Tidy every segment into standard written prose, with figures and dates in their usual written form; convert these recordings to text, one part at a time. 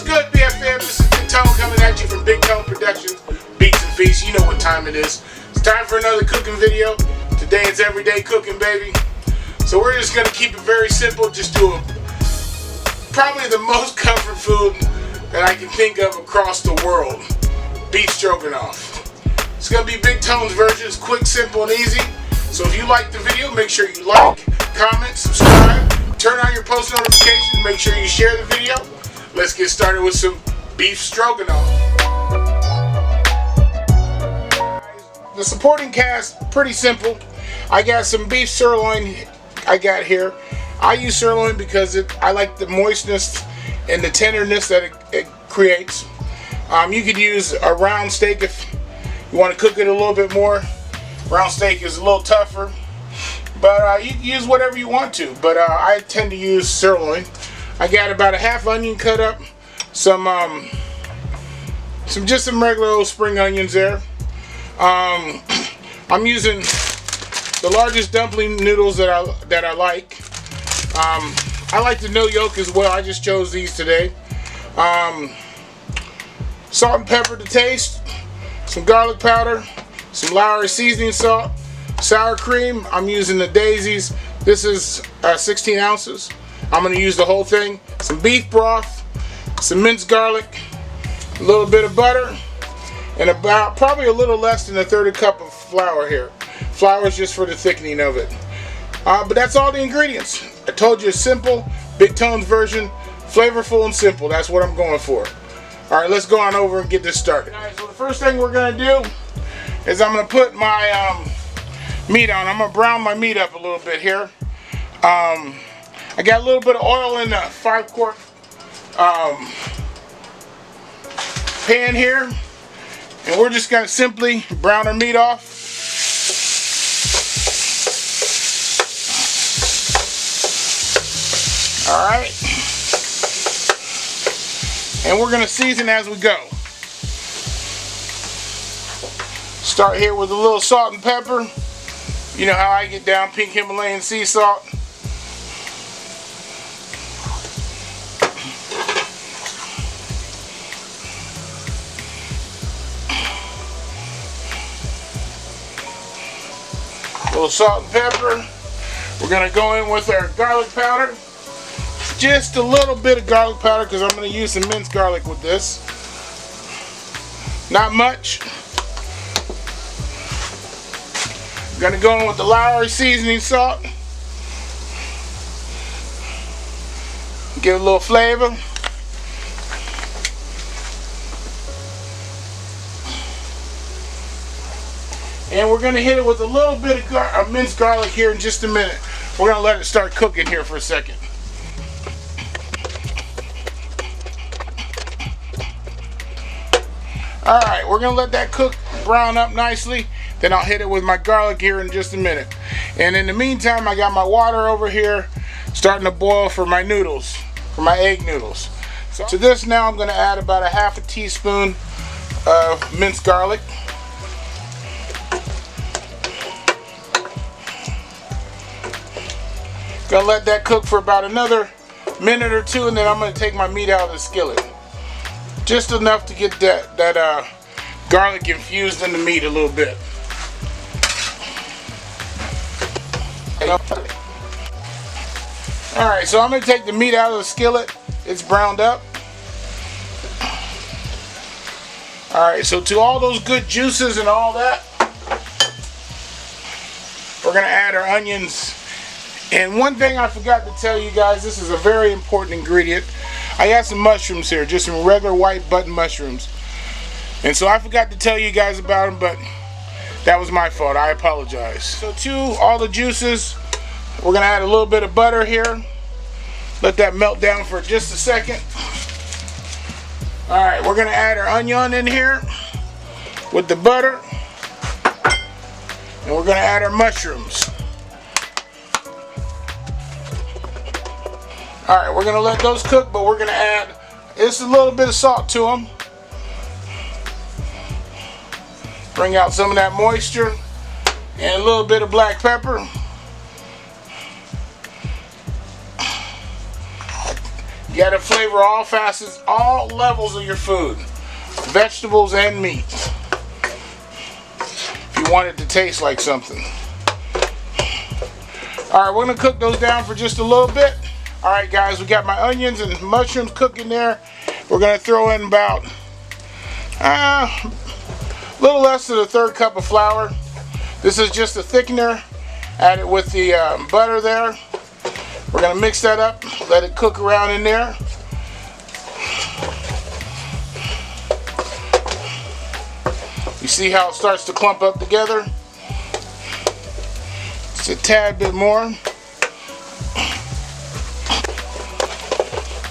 good, BFM? This is Big Tone coming at you from Big Tone Productions, Beats and Feasts. You know what time it is. It's time for another cooking video. Today it's everyday cooking, baby. So we're just gonna keep it very simple. Just do probably the most comfort food that I can think of across the world: beef stroganoff. It's gonna be Big Tone's version. It's quick, simple, and easy. So if you like the video, make sure you like, comment, subscribe, turn on your post notifications, make sure you share the video. Let's get started with some beef stroganoff. The supporting cast, pretty simple. I got some beef sirloin I got here. I use sirloin because I like the moistness and the tenderness that it creates. You could use a round steak if you want to cook it a little bit more. Round steak is a little tougher, but you can use whatever you want to. But I tend to use sirloin. I got about a half onion cut up, some regular old spring onions there. I'm using the largest dumpling noodles that I like. I like the no yolk as well. I just chose these today. Salt and pepper to taste, some garlic powder, some Lowry seasoning salt, sour cream. I'm using the Daisies. This is 16 ounces. I'm going to use the whole thing. Some beef broth, some minced garlic, a little bit of butter, and about probably a little less than a third cup of flour here. Flour is just for the thickening of it. But that's all the ingredients. I told you it's simple. Big Tone's version, flavorful and simple. That's what I'm going for. All right, let's go on over and get this started. All right, so the first thing we're going to do is I'm going to put my meat on. I'm going to brown my meat up a little bit here. I got a little bit of oil in the 5-quart pan here, and we're just going to simply brown our meat off. All right, and we're going to season as we go. Start here with a little salt and pepper. You know how I get down, pink Himalayan sea salt. A little salt and pepper. We're going to go in with our garlic powder. Just a little bit of garlic powder because I'm going to use some minced garlic with this. Not much. Going to go in with the Lowry seasoning salt. Give it a little flavor. And we're going to hit it with a little bit of minced garlic here in just a minute. We're going to let it start cooking here for a second. Alright, we're going to let that cook, brown up nicely. Then I'll hit it with my garlic here in just a minute. And in the meantime, I got my water over here starting to boil for my noodles, for my egg noodles. So to this now I'm going to add about a half a teaspoon of minced garlic. Gonna let that cook for about another minute or two, and then I'm gonna take my meat out of the skillet. Just enough to get that garlic infused in the meat a little bit. Alright, so I'm gonna take the meat out of the skillet. It's browned up. Alright, so to all those good juices and all that, we're gonna add our onions. And one thing I forgot to tell you guys, this is a very important ingredient. I got some mushrooms here, just some regular white button mushrooms. And so I forgot to tell you guys about them, but that was my fault. I apologize. So to all the juices, we're going to add a little bit of butter here. Let that melt down for just a second. Alright, we're going to add our onion in here with the butter. And we're going to add our mushrooms. Alright, we're going to let those cook, but we're going to add just a little bit of salt to them. Bring out some of that moisture and a little bit of black pepper. You gotta flavor all facets, all levels of your food, vegetables and meat, if you want it to taste like something. Alright, we're gonna cook those down for just a little bit. Alright guys, we got my onions and mushrooms cooking there. We're gonna throw in about a little less than a third cup of flour. This is just a thickener. Add it with the butter there. We're gonna mix that up, let it cook around in there. You see how it starts to clump up together? Just a tad bit more.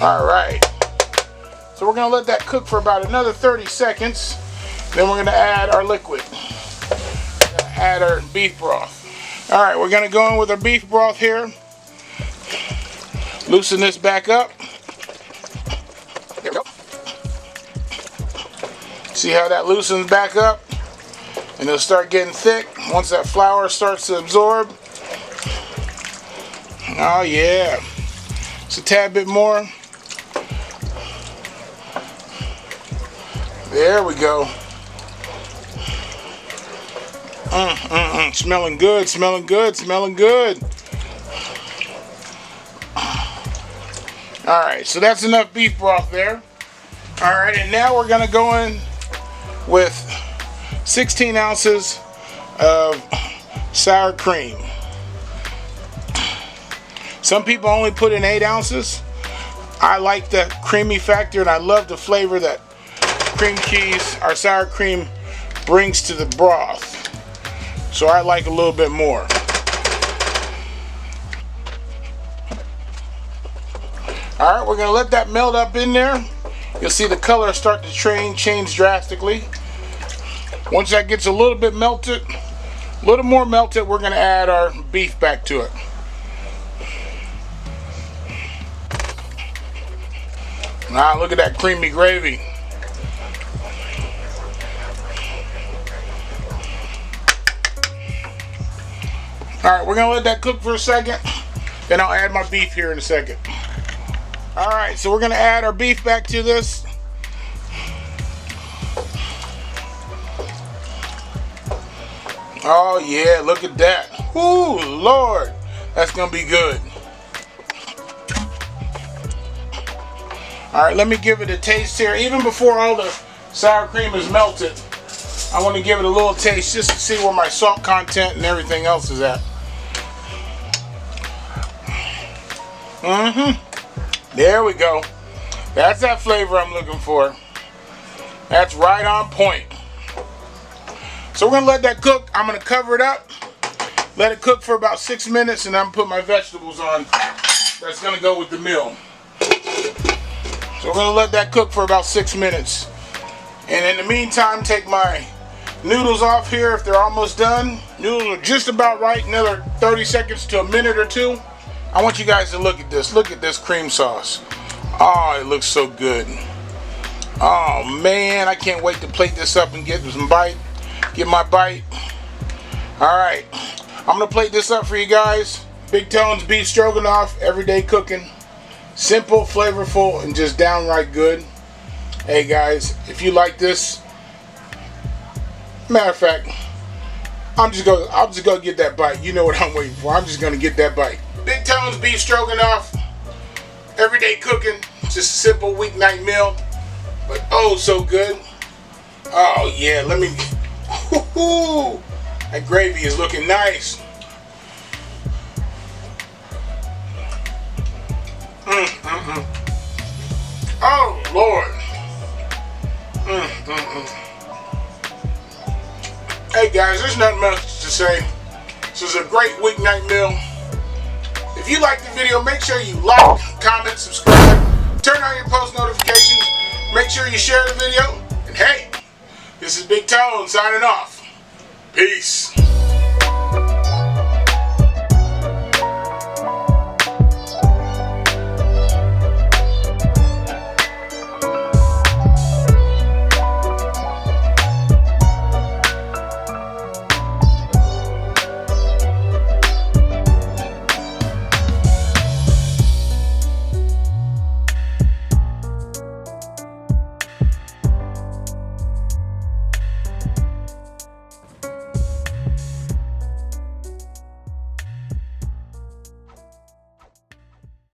All right. So we're gonna let that cook for about another 30 seconds. Then we're gonna add our liquid. We're gonna add our beef broth. All right, we're gonna go in with our beef broth here. Loosen this back up. There we go. See how that loosens back up? And it'll start getting thick once that flour starts to absorb. Oh yeah. Just a tad bit more. There we go. Smelling good, smelling good, smelling good. Alright, so that's enough beef broth there. Alright, and now we're going to go in with 16 ounces of sour cream. Some people only put in 8 ounces. I like the creamy factor and I love the flavor that cream cheese, our sour cream, brings to the broth. So I like a little bit more. Alright, we're going to let that melt up in there. You'll see the color start to change drastically. Once that gets a little bit melted, a little more melted, we're going to add our beef back to it. Now look at that creamy gravy. Alright, we're going to let that cook for a second. Then I'll add my beef here in a second. Alright, so we're going to add our beef back to this. Oh yeah, look at that. Ooh, Lord. That's going to be good. Alright, let me give it a taste here. Even before all the sour cream is melted, I want to give it a little taste just to see where my salt content and everything else is at. There we go. That's that flavor I'm looking for. That's right on point. So we're going to let that cook. I'm going to cover it up. Let it cook for about 6 minutes and I'm going to put my vegetables on. That's going to go with the meal. So we're going to let that cook for about 6 minutes. And in the meantime, take my noodles off here if they're almost done. Noodles are just about right. Another 30 seconds to a minute or two. I want you guys to look at this. Look at this cream sauce. Oh, it looks so good. Oh man, I can't wait to plate this up and get some bite. Get my bite. Alright, I'm going to plate this up for you guys. Big Tone's beef stroganoff, everyday cooking. Simple, flavorful, and just downright good. Hey guys, if you like this, matter of fact, I'm just gonna get that bite. You know what I'm waiting for. I'm just gonna get that bite. Big Tone's beef stroganoff, everyday cooking, just a simple weeknight meal, but oh so good. Oh yeah, let me. That gravy is looking nice. Oh Lord. Hey guys, there's nothing much to say. This is a great weeknight meal. If you liked the video, make sure you like, comment, subscribe, turn on your post notifications, make sure you share the video, and hey, this is Big Tone signing off. Peace.